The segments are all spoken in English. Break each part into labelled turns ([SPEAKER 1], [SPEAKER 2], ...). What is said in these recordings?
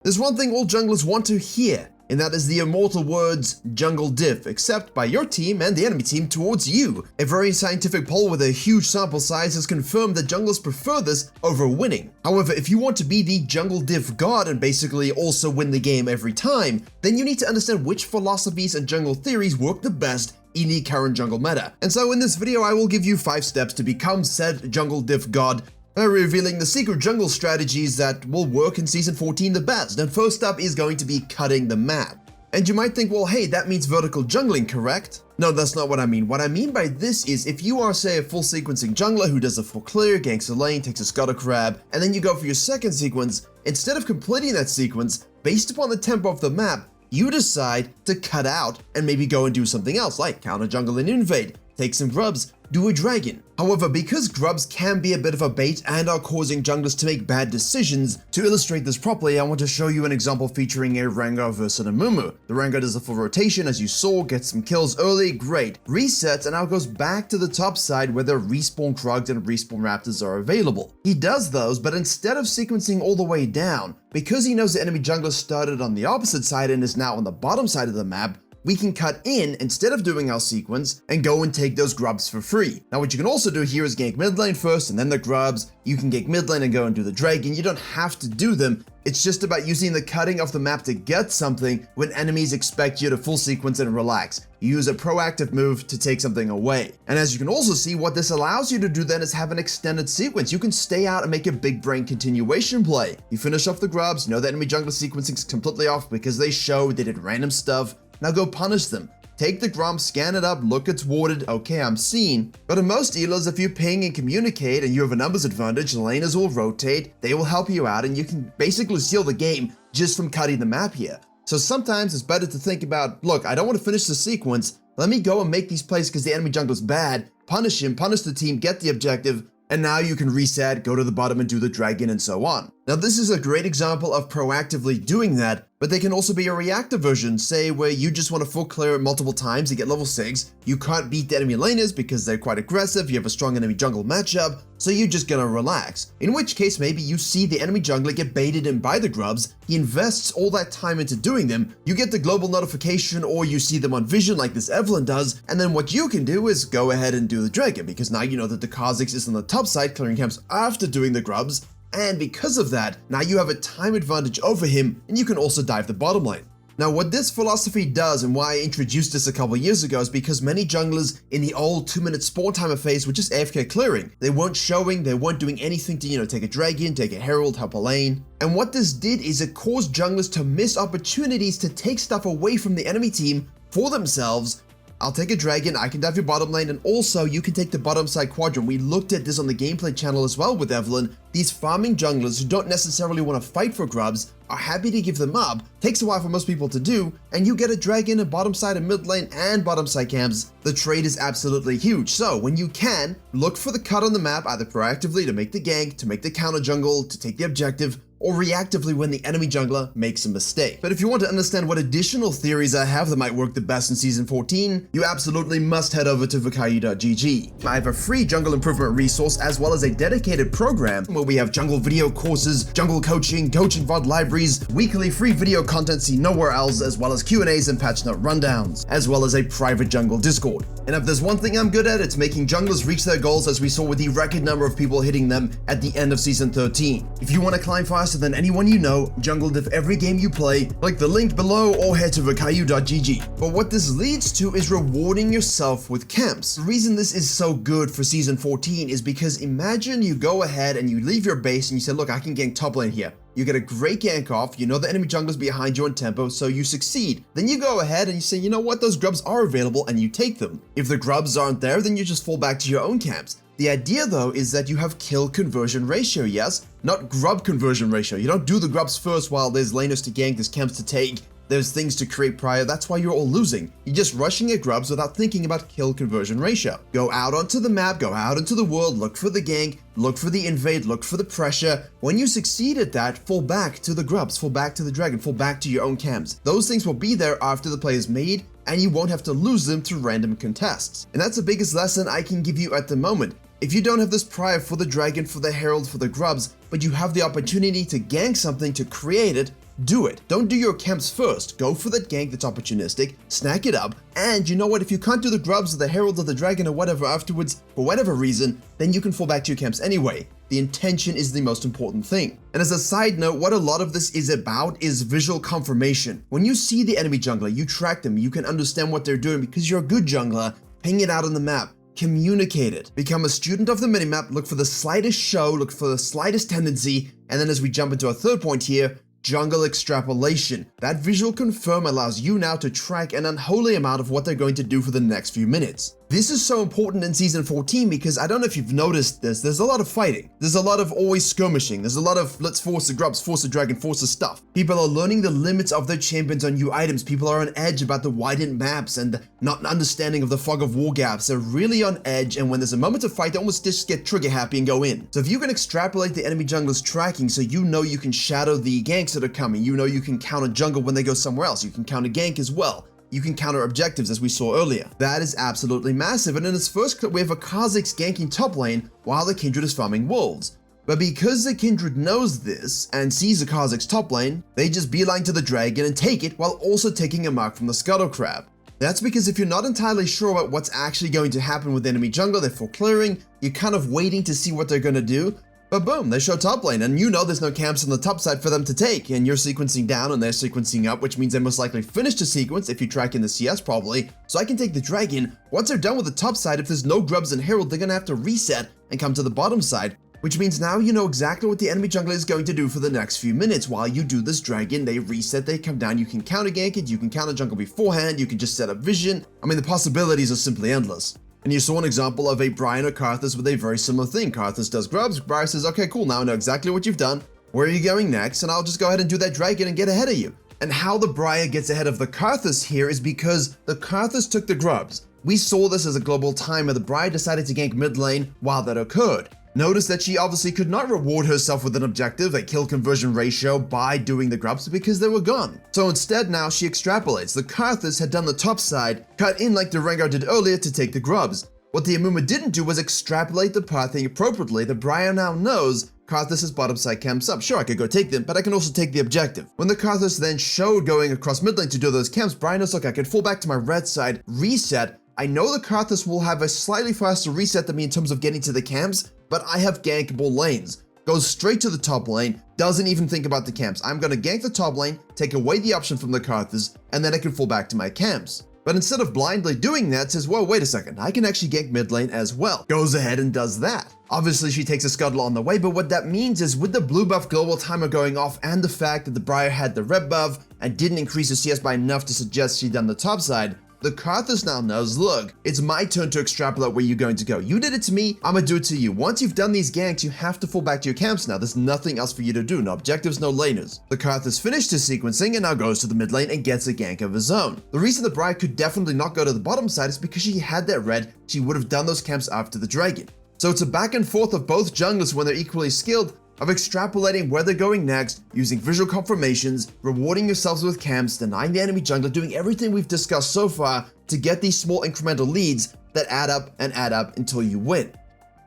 [SPEAKER 1] There's one thing all junglers want to hear, and that is the immortal words, jungle diff, except by your team and the enemy team towards you. A very scientific poll with a huge sample size has confirmed that junglers prefer this over winning. However, if you want to be the jungle diff god and basically also win the game every time, then you need to understand which philosophies and jungle theories work the best in the current jungle meta. And so in this video, I will give you 5 steps to become said jungle diff god by revealing the secret jungle strategies that will work in Season 14 the best. And first up is going to be cutting the map. And you might think, well, hey, that means vertical jungling, correct? No, that's not what I mean. What I mean by this is if you are, say, a full sequencing jungler who does a full clear, ganks a lane, takes a scuttle crab, and then you go for your second sequence, instead of completing that sequence, based upon the tempo of the map, you decide to cut out and maybe go and do something else, like counter jungle and invade, take some grubs, do a dragon. However, because grubs can be a bit of a bait and are causing junglers to make bad decisions, to illustrate this properly, I want to show you an example featuring a Rengar versus a Mumu. The Rengar does a full rotation, as you saw, gets some kills early, great, resets, and now goes back to the top side where the respawn Krugs and respawn Raptors are available. He does those, but instead of sequencing all the way down, because he knows the enemy jungler started on the opposite side and is now on the bottom side of the map, we can cut in instead of doing our sequence and go and take those grubs for free. Now what you can also do here is gank mid lane first and then the grubs. You can gank mid lane and go and do the dragon. You don't have to do them. It's just about using the cutting of the map to get something when enemies expect you to full sequence and relax. You use a proactive move to take something away. And as you can also see, what this allows you to do then is have an extended sequence. You can stay out and make a big brain continuation play. You finish off the grubs, you know the enemy jungler sequencing is completely off because they did random stuff. Now go punish them. Take the Grom, scan it up, look it's warded, okay I'm seen. But in most elos, if you ping and communicate and you have a numbers advantage, laners will rotate, they will help you out and you can basically steal the game just from cutting the map here. So sometimes it's better to think about, look, I don't want to finish the sequence, let me go and make these plays because the enemy jungler's bad, punish him, punish the team, get the objective, and now you can reset, go to the bottom and do the dragon and so on. Now this is a great example of proactively doing that, but they can also be a reactive version, say where you just want to full clear it multiple times to get level 6, you can't beat the enemy laners because they're quite aggressive, you have a strong enemy jungle matchup, so you're just gonna relax. In which case maybe you see the enemy jungler get baited in by the grubs, he invests all that time into doing them, you get the global notification or you see them on vision like this Evelyn does, and then what you can do is go ahead and do the dragon because now you know that the Kha'Zix is on the top side clearing camps after doing the grubs, and because of that, now you have a time advantage over him and you can also dive the bottom lane. Now what this philosophy does and why I introduced this a couple years ago is because many junglers in the old 2-minute spawn timer phase were just AFK clearing. They weren't showing, they weren't doing anything to, take a dragon, take a herald, help a lane. And what this did is it caused junglers to miss opportunities to take stuff away from the enemy team for themselves. I'll take a dragon, I can dive your bottom lane, and also you can take the bottom side quadrant. We looked at this on the gameplay channel as well with Evelyn. These farming junglers who don't necessarily want to fight for grubs are happy to give them up, takes a while for most people to do, and you get a dragon, a bottom side, a mid lane, and bottom side camps. The trade is absolutely huge. So when you can, look for the cut on the map, either proactively to make the gank, to make the counter jungle, to take the objective, or reactively when the enemy jungler makes a mistake. But if you want to understand what additional theories I have that might work the best in Season 14, you absolutely must head over to Virkayu.gg. I have a free jungle improvement resource as well as a dedicated program where we have jungle video courses, jungle coaching VOD libraries, weekly free video content seen nowhere else, as well as Q&As and patch note rundowns, as well as a private jungle Discord. And if there's one thing I'm good at, it's making junglers reach their goals, as we saw with the record number of people hitting them at the end of Season 13. If you want to climb faster than anyone you know, jungle diff every game you play, click the link below or head to Virkayu.gg. But what this leads to is rewarding yourself with camps. The reason this is so good for Season 14 is because imagine you go ahead and you leave your base and you say, look, I can gank top lane here. You get a great gank off, you know the enemy jungler's behind you on tempo, so you succeed. Then you go ahead and you say, you know what, those grubs are available, and you take them. If the grubs aren't there, then you just fall back to your own camps. The idea though is that you have kill conversion ratio, yes? Not grub conversion ratio. You don't do the grubs first while there's laners to gank, there's camps to take, there's things to create prior, that's why you're all losing. You're just rushing at grubs without thinking about kill conversion ratio. Go out onto the map, go out into the world, look for the gank, look for the invade, look for the pressure. When you succeed at that, fall back to the grubs, fall back to the dragon, fall back to your own camps. Those things will be there after the play is made, and you won't have to lose them to random contests. And that's the biggest lesson I can give you at the moment. If you don't have this prior for the dragon, for the herald, for the grubs, but you have the opportunity to gank something to create it, do it. Don't do your camps first. Go for that gank that's opportunistic, snack it up, and you know what, if you can't do the grubs or the Herald of the Dragon or whatever afterwards, for whatever reason, then you can fall back to your camps anyway. The intention is the most important thing. And as a side note, what a lot of this is about is visual confirmation. When you see the enemy jungler, you track them, you can understand what they're doing because you're a good jungler, ping it out on the map. Communicate it. Become a student of the minimap, look for the slightest show, look for the slightest tendency, and then as we jump into our third point here, jungle extrapolation. That visual confirm allows you now to track an unholy amount of what they're going to do for the next few minutes. This is so important in Season 14 because I don't know if you've noticed this, there's a lot of fighting. There's a lot of always skirmishing. There's a lot of let's force the grubs, force the dragon, force the stuff. People are learning the limits of their champions on new items. People are on edge about the widened maps and not understanding of the fog of war gaps. They're really on edge, and when there's a moment to fight, they almost just get trigger happy and go in. So if you can extrapolate the enemy jungler's tracking so you know you can shadow the ganks that are coming, you know you can counter jungle when they go somewhere else, you can counter gank as well. You can counter objectives as we saw earlier. That is absolutely massive, and in this first clip we have a Kha'Zix ganking top lane while the Kindred is farming wolves. But because the Kindred knows this and sees the Kha'Zix top lane, they just beeline to the dragon and take it while also taking a mark from the Scuttle Crab. That's because if you're not entirely sure about what's actually going to happen with enemy jungler, they're full clearing, you're kind of waiting to see what they're going to do, but boom, they show top lane, and you know there's no camps on the top side for them to take, and you're sequencing down and they're sequencing up, which means they most likely finished the sequence if you track in the CS probably, so I can take the dragon. Once they're done with the top side, if there's no grubs and herald, they're gonna have to reset and come to the bottom side, which means now you know exactly what the enemy jungler is going to do for the next few minutes. While you do this dragon, they reset, they come down, you can counter gank it, you can counter jungle beforehand, you can just set up vision. I mean, the possibilities are simply endless. And you saw an example of a Brian or Karthus with a very similar thing. Karthus does grubs, Brian says, okay, cool, now I know exactly what you've done, where are you going next, and I'll just go ahead and do that dragon and get ahead of you. And how the Briar gets ahead of the Karthus here is because the Karthus took the grubs. We saw this as a global time where the Briar decided to gank mid lane while that occurred. Notice that she obviously could not reward herself with an objective, a kill conversion ratio, by doing the grubs because they were gone. So instead now she extrapolates. The Karthus had done the top side, cut in like the Rengar did earlier to take the grubs. What the Amuma didn't do was extrapolate the pathing appropriately. The Briar now knows Karthus' bottom side camps up. Sure, I could go take them, but I can also take the objective. When the Karthus then showed going across mid lane to do those camps, Briar knows, look, I can fall back to my red side, reset. I know the Karthus will have a slightly faster reset than me in terms of getting to the camps, but I have gankable lanes. Goes straight to the top lane, doesn't even think about the camps. I'm gonna gank the top lane, take away the option from the Karthus, and then I can fall back to my camps. But instead of blindly doing that, says, whoa, wait a second, I can actually gank mid lane as well. Goes ahead and does that. Obviously, she takes a scuttle on the way, but what that means is with the blue buff global timer going off and the fact that the Briar had the red buff and didn't increase the CS by enough to suggest she'd done the top side, the Karthus now knows, look, it's my turn to extrapolate where you're going to go. You did it to me, I'm gonna do it to you. Once you've done these ganks, you have to fall back to your camps now. There's nothing else for you to do. No objectives, no laners. The Karthus finished his sequencing and now goes to the mid lane and gets a gank of his own. The reason the Briar could definitely not go to the bottom side is because she had that red, she would have done those camps after the dragon. So it's a back and forth of both junglers when they're equally skilled, of extrapolating where they're going next, using visual confirmations, rewarding yourselves with camps, denying the enemy jungler, doing everything we've discussed so far to get these small incremental leads that add up and add up until you win.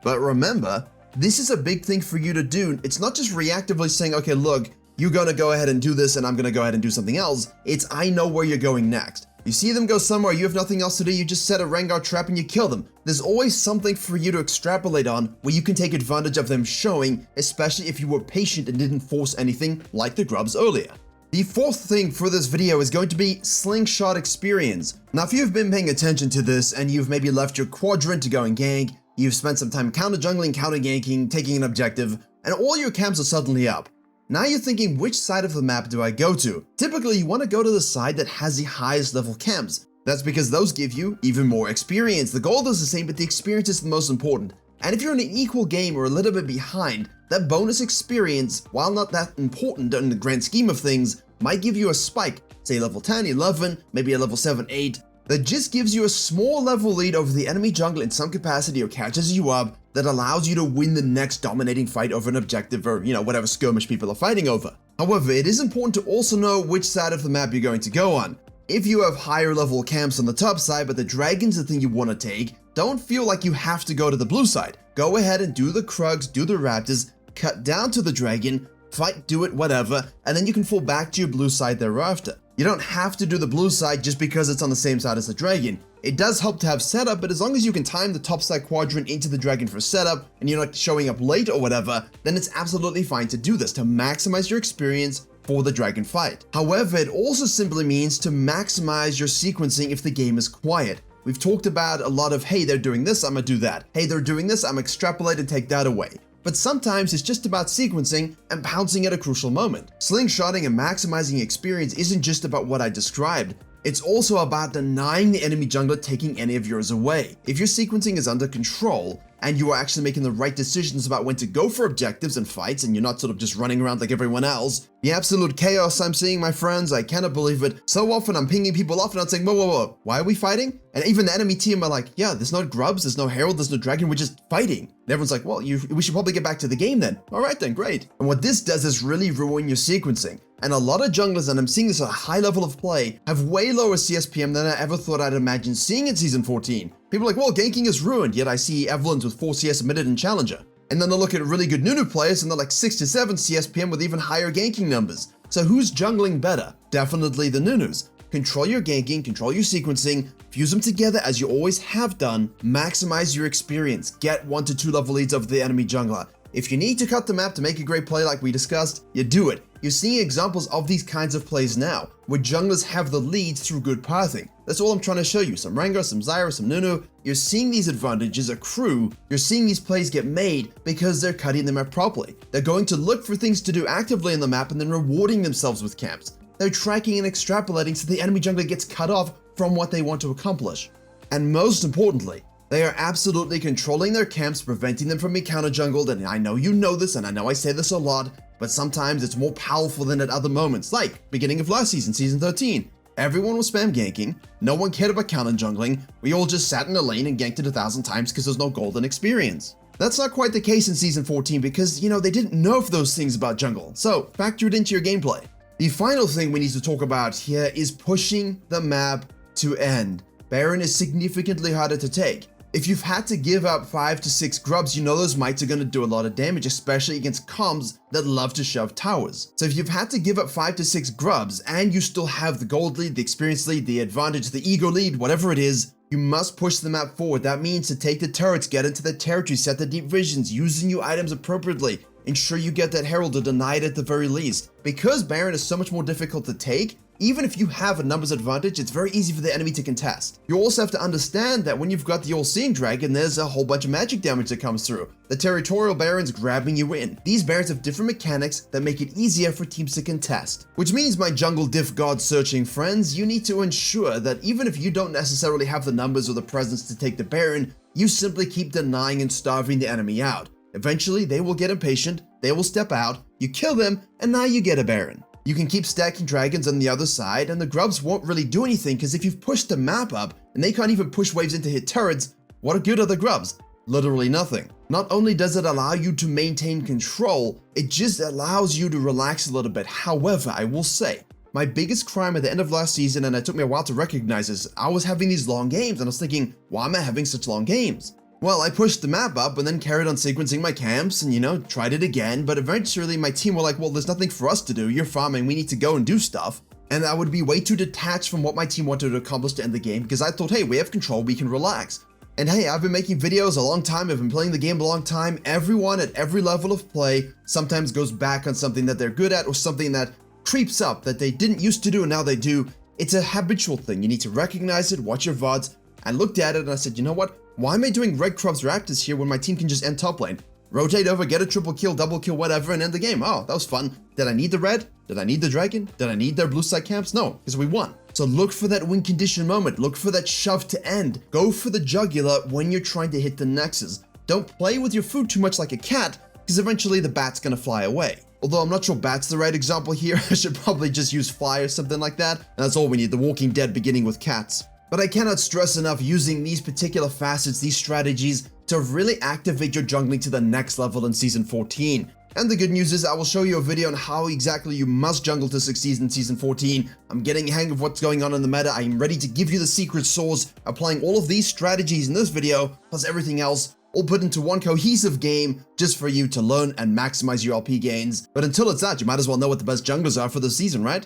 [SPEAKER 1] But remember, this is a big thing for you to do. It's not just reactively saying, okay, look, you're gonna go ahead and do this and I'm gonna go ahead and do something else. It's I know where you're going next. You see them go somewhere, you have nothing else to do, you just set a Rengar trap and you kill them. There's always something for you to extrapolate on where you can take advantage of them showing, especially if you were patient and didn't force anything like the grubs earlier. The fourth thing for this video is going to be slingshot experience. Now, if you've been paying attention to this and you've maybe left your quadrant to go and gank, you've spent some time counter jungling, counter ganking, taking an objective, and all your camps are suddenly up. Now you're thinking, which side of the map do I go to? Typically, you want to go to the side that has the highest level camps. That's because those give you even more experience. The gold is the same, but the experience is the most important. And if you're in an equal game or a little bit behind, that bonus experience, while not that important in the grand scheme of things, might give you a spike, say level 10, 11, maybe a level 7, 8, that just gives you a small level lead over the enemy jungle in some capacity or catches you up, that allows you to win the next dominating fight over an objective or, whatever skirmish people are fighting over. However, it is important to also know which side of the map you're going to go on. If you have higher level camps on the top side, but the dragon's the thing you want to take, don't feel like you have to go to the blue side. Go ahead and do the Krugs, do the Raptors, cut down to the dragon, fight, do it, whatever, and then you can fall back to your blue side thereafter. You don't have to do the blue side just because it's on the same side as the dragon. It does help to have setup, but as long as you can time the top side quadrant into the dragon for setup and you're not showing up late or whatever, then it's absolutely fine to do this to maximize your experience for the dragon fight. However, it also simply means to maximize your sequencing if the game is quiet. We've talked about a lot of, hey, they're doing this, I'm gonna do that. Hey, they're doing this, I'm extrapolate and take that away. But sometimes it's just about sequencing and pouncing at a crucial moment. Slingshotting and maximizing experience isn't just about what I described. It's also about denying the enemy jungler taking any of yours away. If your sequencing is under control and you are actually making the right decisions about when to go for objectives and fights and you're not sort of just running around like everyone else, the absolute chaos I'm seeing, my friends, I cannot believe it. So often I'm pinging people off and I'm saying, whoa, why are we fighting? And even the enemy team are like, yeah, there's no grubs, there's no herald, there's no dragon, we're just fighting. And everyone's like, well, we should probably get back to the game then. All right then, great. And what this does is really ruin your sequencing. And a lot of junglers, and I'm seeing this at a high level of play, have way lower CSPM than I ever thought I'd imagine seeing in Season 14. People are like, well, ganking is ruined, yet I see Evelynns with 4 CS admitted in Challenger. And then I look at really good Nunu players and they're like 6 to 7 CSPM with even higher ganking numbers. So who's jungling better? Definitely the Nunus. Control your ganking, control your sequencing, fuse them together as you always have done, maximize your experience, get 1 to 2 level leads over the enemy jungler. If you need to cut the map to make a great play like we discussed, you do it. You're seeing examples of these kinds of plays now, where junglers have the leads through good pathing. That's all I'm trying to show you. Some Rengar, some Zyra, some Nunu. You're seeing these advantages accrue. You're seeing these plays get made because they're cutting the map properly. They're going to look for things to do actively in the map and then rewarding themselves with camps. They're tracking and extrapolating so the enemy jungler gets cut off from what they want to accomplish. And most importantly, they are absolutely controlling their camps, preventing them from being counter-jungled, and I know you know this, and I know I say this a lot, but sometimes it's more powerful than at other moments, like beginning of last season, Season 13. Everyone was spam ganking, no one cared about counter-jungling, we all just sat in a lane and ganked it 1,000 times because there's no golden experience. That's not quite the case in Season 14 because, they didn't nerf those things about jungle, so factor it into your gameplay. The final thing we need to talk about here is pushing the map to end. Baron is significantly harder to take. If you've had to give up 5 to 6 grubs, those mites are going to do a lot of damage, especially against comms that love to shove towers. So if you've had to give up 5 to 6 grubs and you still have the gold lead, the experience lead, the advantage, the ego lead, whatever it is, you must push the map forward. That means to take the turrets, get into the territory, set the deep visions, using your items appropriately, ensure you get that herald or deny it at the very least. Because Baron is so much more difficult to take, even if you have a numbers advantage, it's very easy for the enemy to contest. You also have to understand that when you've got the all-seeing dragon, there's a whole bunch of magic damage that comes through. The territorial barons grabbing you in. These barons have different mechanics that make it easier for teams to contest. Which means, my jungle diff god searching friends, you need to ensure that even if you don't necessarily have the numbers or the presence to take the baron, you simply keep denying and starving the enemy out. Eventually, they will get impatient, they will step out, you kill them, and now you get a baron. You can keep stacking dragons on the other side, and the grubs won't really do anything because if you've pushed the map up and they can't even push waves in to hit turrets, what good are the grubs? Literally nothing. Not only does it allow you to maintain control, it just allows you to relax a little bit. However, I will say, my biggest crime at the end of last season, and it took me a while to recognize this, I was having these long games and I was thinking, why am I having such long games? Well, I pushed the map up and then carried on sequencing my camps and, tried it again, but eventually my team were like, well, there's nothing for us to do, you're farming, we need to go and do stuff. And I would be way too detached from what my team wanted to accomplish to end the game because I thought, hey, we have control, we can relax. And hey, I've been making videos a long time, I've been playing the game a long time, everyone at every level of play sometimes goes back on something that they're good at or something that creeps up that they didn't used to do and now they do. It's a habitual thing, you need to recognize it, watch your VODs. I looked at it and I said, you know what? Why am I doing Red Crubs Raptors here when my team can just end top lane? Rotate over, get a triple kill, double kill, whatever, and end the game. Oh, that was fun. Did I need the red? Did I need the dragon? Did I need their blue side camps? No, because we won. So look for that win condition moment. Look for that shove to end. Go for the jugular when you're trying to hit the nexus. Don't play with your food too much like a cat, because eventually the bat's gonna fly away. Although I'm not sure bat's the right example here. I should probably just use fly or something like that. And that's all we need, The Walking Dead beginning with cats. But I cannot stress enough using these particular facets, these strategies, to really activate your jungling to the next level in Season 14. And the good news is I will show you a video on how exactly you must jungle to succeed in Season 14. I'm getting a hang of what's going on in the meta. I'm ready to give you the secret sauce, applying all of these strategies in this video, plus everything else all put into one cohesive game just for you to learn and maximize your LP gains. But until it's that, you might as well know what the best junglers are for the season, right?